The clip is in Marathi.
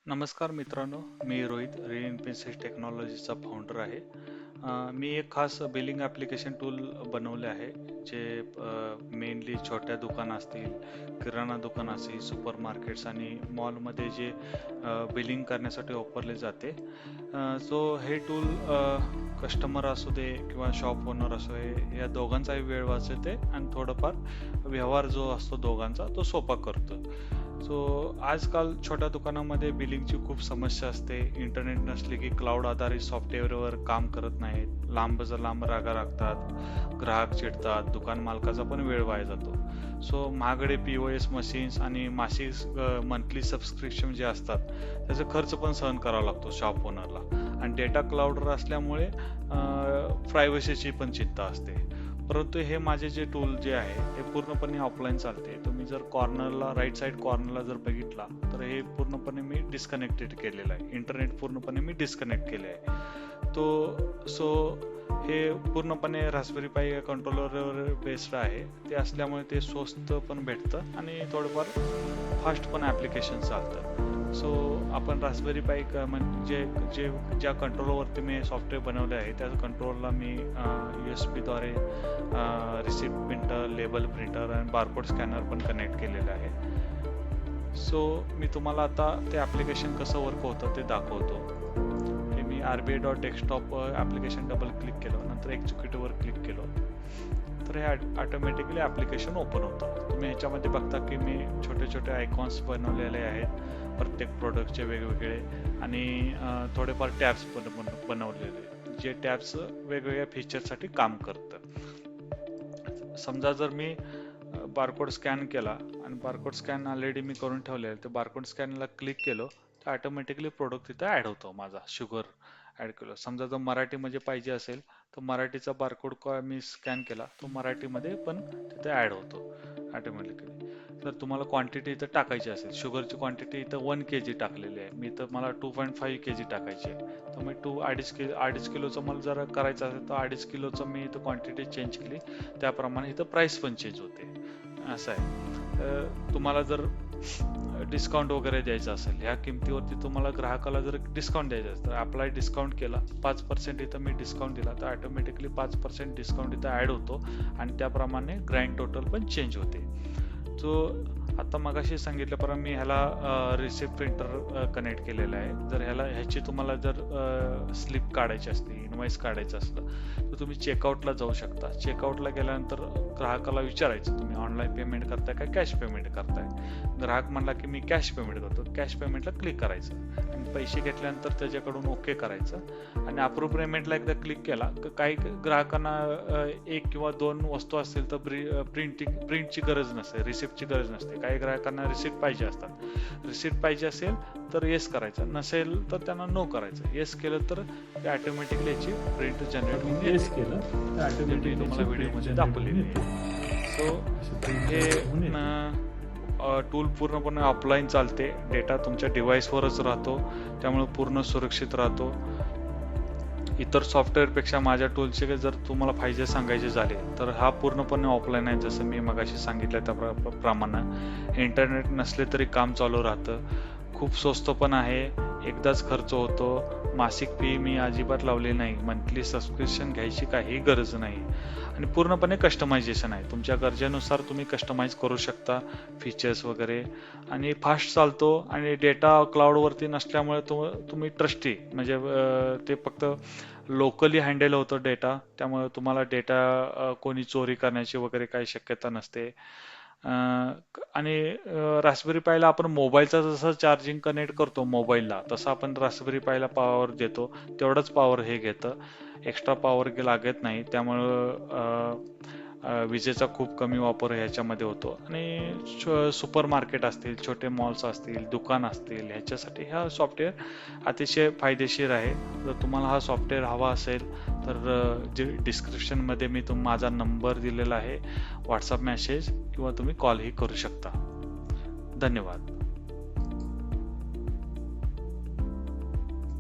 नमस्कार मित्रांनो, मी रोहित रेइन्फिनिक्स टेक्नॉलॉजीचा फाउंडर आहे. मी एक खास बिलिंग ॲप्लिकेशन टूल बनवले आहे, जे मेनली छोट्या दुकानं असतील, किराणा दुकान असतील, सुपर मार्केट्स आणि मॉलमध्ये जे बिलिंग करण्यासाठी वापरले जाते. सो हे टूल कस्टमर असू दे किंवा शॉप ओनर असो, या दोघांचाही वेळ वाचवते आणि थोडंफार व्यवहार जो असतो दोघांचा तो सोपा करतो. सो आजकाल छोट्या दुकानामध्ये बिलिंगची खूप समस्या असते. इंटरनेट नसले की क्लाउड आधारित सॉफ्टवेअरवर काम करत नाहीत. लांबच लांब रागा राखतात, ग्राहक चिडतात, दुकान मालकाचा पण वेळ वाया जातो. सो महागडे POS मशीन्स आणि मासिक मंथली सबस्क्रिप्शन जे असतात त्याचा खर्च पण सहन करावा लागतो शॉप ओनरला. आणि डेटा क्लाउडवर असल्यामुळे प्रायव्हसीची पण चिंता असते. परंतु हे माझे जे टूल जे आहे हे पूर्णपणे ऑफलाईन चालते. तुम्ही जर कॉर्नरला राईट साईड कॉर्नरला जर बघितला तर हे पूर्णपणे मी डिस्कनेक्टेड केलेलं आहे. इंटरनेट पूर्णपणे मी डिस्कनेक्ट केले आहे. सो हे पूर्णपणे रास्पबेरी पाई कंट्रोलरवर बेस्ड आहे. ते असल्यामुळे ते स्वस्त पण भेटतं आणि थोडंफार फास्ट पण ॲप्लिकेशन चालतं. सो आपण रास्पबेरी पाई म्हणजे ज्या कंट्रोलवरती मी सॉफ्टवेअर बनवले आहे त्या कंट्रोलला मी USB द्वारे रिसिप्ट प्रिंटर, लेबल प्रिंटर आणि बारकोड स्कॅनर पण कनेक्ट केलेलं आहे. सो मी तुम्हाला आता ते ॲप्लिकेशन कसं वर्क होतं ते दाखवतो. हे मी RBI.desktop ॲप्लिकेशन डबल क्लिक केलं, नंतर एक्झिक्युटिव्हवर क्लिक केलं तर हे ऑटोमॅटिकली ॲप्लिकेशन ओपन होतं. तुम्ही ह्याच्यामध्ये बघता की मी छोटे छोटे आयकॉन्स बनवलेले आहेत प्रत्येक प्रोडक्टचे वेगवेगळे, आणि थोडेफार टॅब्स पण बनवलेले, जे टॅब्स वेगवेगळ्या फीचरसाठी काम करतं. समजा जर मी बारकोड स्कॅन केला आणि बारकोड स्कॅन ऑलरेडी मी करून ठेवलेलं, तर बारकोड स्कॅनला क्लिक केलं तर ऑटोमॅटिकली प्रोडक्ट तिथं ॲड होतो. माझा शुगर ॲड केलं. समजा जर मराठीमध्ये पाहिजे असेल तर मराठीचा बारकोड मी स्कॅन केला तो मराठीमध्ये पण तिथे ॲड होतो ऑटोमॅटिकली. तर तुम्हाला क्वांटिटी इथं टाकायची असेल, शुगरची क्वांटिटी इथं 1 kg टाकलेली आहे, मी तर मला 2.5 kg टाकायची आहे, तर मी 2.5 किलोचं मला जर करायचं असेल तर 2.5 किलोचं मी इथं क्वांटिटी चेंज केली, त्याप्रमाणे इथं प्राईस पण चेंज होते. असं आहे. तुम्हाला जर डिस्काउंट वगैरे द्यायचं असेल, ह्या किमतीवरती तुम्हाला ग्राहकाला जर डिस्काउंट द्यायचं असेल तर अप्लाय डिस्काउंट केला, 5% इथं मी डिस्काउंट दिला तर ऑटोमॅटिकली 5% डिस्काउंट इथं ॲड होतो आणि त्याप्रमाणे ग्रँड टोटल पण चेंज होते. सो आता मगाशी सांगितल्याप्रमाणे मी ह्याला रिसिप्ट प्रिंटर कनेक्ट केलेलं आहे. जर ह्याची तुम्हाला जर स्लिप काढायची असते, इनवॉइस काढायचं असलं तर तुम्ही चेकआउटला जाऊ शकता. चेकआउटला गेल्यानंतर ग्राहकाला विचारायचं तुम्ही ऑनलाईन पेमेंट करताय का कॅश पेमेंट करताय. ग्राहक म्हणला की मी कॅश पेमेंट करतो, कॅश पेमेंटला क्लिक करायचं आणि पैसे घेतल्यानंतर त्याच्याकडून ओके करायचं आणि अप्रूव्ह पेमेंटला एकदा क्लिक केला तर काही ग्राहकांना 1 किंवा 2 वस्तू असतील तर प्रिंटची गरज नसते, रिसिप्टची गरज नसते. काही ग्राहकांना रिसिप्ट पाहिजे असतात. रिसिप्ट पाहिजे असेल तर येस करायचं, नसेल तर त्यांना नो करायचं. येस केलं तर ऑटोमॅटिकली याची प्रिंट जनरेट होऊन येस केलं तर ऑटोमॅटिकली तुम्हाला व्हिडिओमध्ये दाखवलेली आहे. सो हे टूल पूर्णपणे ऑफलाईन चालते. डेटा तुमच्या डिव्हाइसवरच राहतो, त्यामुळे पूर्ण सुरक्षित राहतो. इतर सॉफ्टवेअरपेक्षा माझ्या टूलचे जर तुम्हाला फायदे सांगायचे झाले तर हा पूर्णपणे ऑफलाईन आहे. जसं मी मगाशी सांगितलं त्याप्रमाणे इंटरनेट नसले तरी काम चालू राहतं. खूप स्वस्त पण आहे, एकदाच खर्च होतो. मासिक फी मी अजिबात लावली नाही, मंथली सबस्क्रिप्शन घ्यायची काही गरज नाही आणि पूर्णपणे कस्टमायझेशन आहे. तुमच्या गरजेनुसार तुम्ही कस्टमाइज करू शकता फीचर्स वगैरे, आणि फास्ट चालतो आणि डेटा क्लाउडवरती नसल्यामुळे तुम्ही ट्रस्टी म्हणजे ते फक्त लोकली हँडल होतं डेटा, त्यामुळे तुम्हाला डेटा कोणी चोरी करण्याची वगैरे काही शक्यता नसते. आणि रास्पबेरी पाईला आपण मोबाईलचा जसं चार्जिंग कनेक्ट करतो मोबाईलला, तसं आपण रास्पबेरी पाईला पॉवर देतो, तेवढंच पॉवर हे घेतं, एक्स्ट्रा पॉवर लागत नाही. त्यामुळं विजेचा खूप कमी वापर ह्याच्यामध्ये होतो आणि सुपर मार्केट असतील, छोटे मॉल्स असतील, दुकान असतील, ह्याच्यासाठी हा सॉफ्टवेअर अतिशय फायदेशीर आहे. जर तुम्हाला हा सॉफ्टवेअर हवा असेल तर जे डिस्क्रिप्शनमध्ये मी माझा नंबर दिलेला आहे, व्हॉट्सअप मेसेज किंवा तुम्ही कॉलही करू शकता. धन्यवाद.